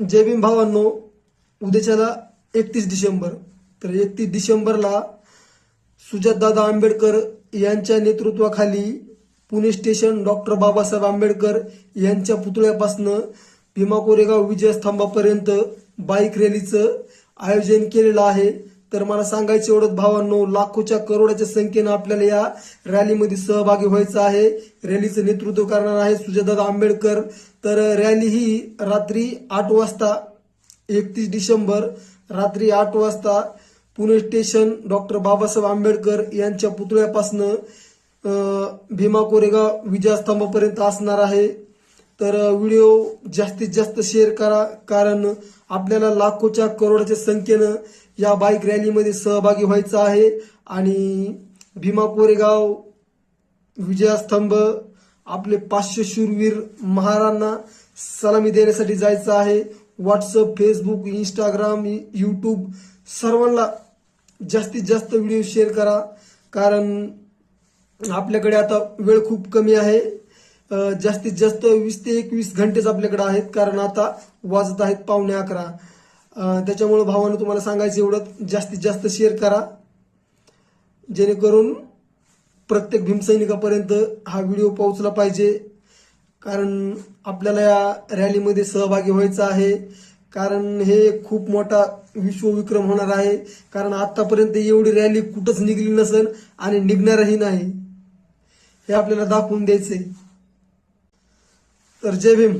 जय भीम भावांनो, उद्याच्याला 31 डिसेंबर. तर 31 डिसेंबरला सुजातदादा आंबेडकर यांच्या नेतृत्वाखाली पुणे स्टेशन डॉक्टर बाबासाहेब आंबेडकर यांच्या पुतळ्यापासनं भीमा कोरेगाव विजयस्तंभापर्यंत बाईक रॅलीचं आयोजन केलेलं आहे. तर मला सांगायचं एवढंच भावांनो, लाखोच्या करोडाच्या संख्येनं आपल्याला या रॅलीमध्ये सहभागी व्हायचं आहे. रॅलीचं नेतृत्व करणार आहे सुजातदादा आंबेडकर. तर रॅली ही रात्री 8 वाजता 31 डिसेंबर रात्री 8 वाजता पुणे स्टेशन डॉक्टर बाबासाहेब आंबेडकर यांच्या पुतळ्यापासनं भीमा कोरेगाव विजयस्तंभापर्यंत असणार आहे. तर व्हिडिओ जास्तीत जास्त शेअर करा, कारण आपल्याला लाखोच्या करोडाच्या संख्येनं या बाईक रॅलीमध्ये सहभागी व्हायचं आहे. आणि भीमा कोरेगाव विजयस्तंभ आपले 500 शूरवीर महारांना सलामी देण्यासाठी जायचं आहे. व्हॉट्सअप, फेसबुक, इंस्टाग्राम, यूट्यूब सर्वांना जास्तीत जास्त व्हिडिओ शेअर करा, कारण आपल्याकडे आता वेळ खूप कमी आहे. जास्तीत जास्त 20 ते 21 घंटेच आपल्याकडे आहेत, कारण आता वाजत आहेत 11:15. त्याच्यामुळे भावानं तुम्हाला सांगायचं एवढं, जास्तीत जास्त शेअर करा, जेणेकरून प्रत्येक भीमसैनिकापर्यंत हा व्हिडिओ पोहोचला पाहिजे. कारण आपल्याला या रॅलीमध्ये सहभागी व्हायचं आहे, कारण हे खूप मोठा विश्वविक्रम होणार आहे. कारण आतापर्यंत एवढी रॅली कुठंच निघली नसेल आणि निघणारही नाही, हे आपल्याला दाखवून द्यायचंय. तर जय भीम.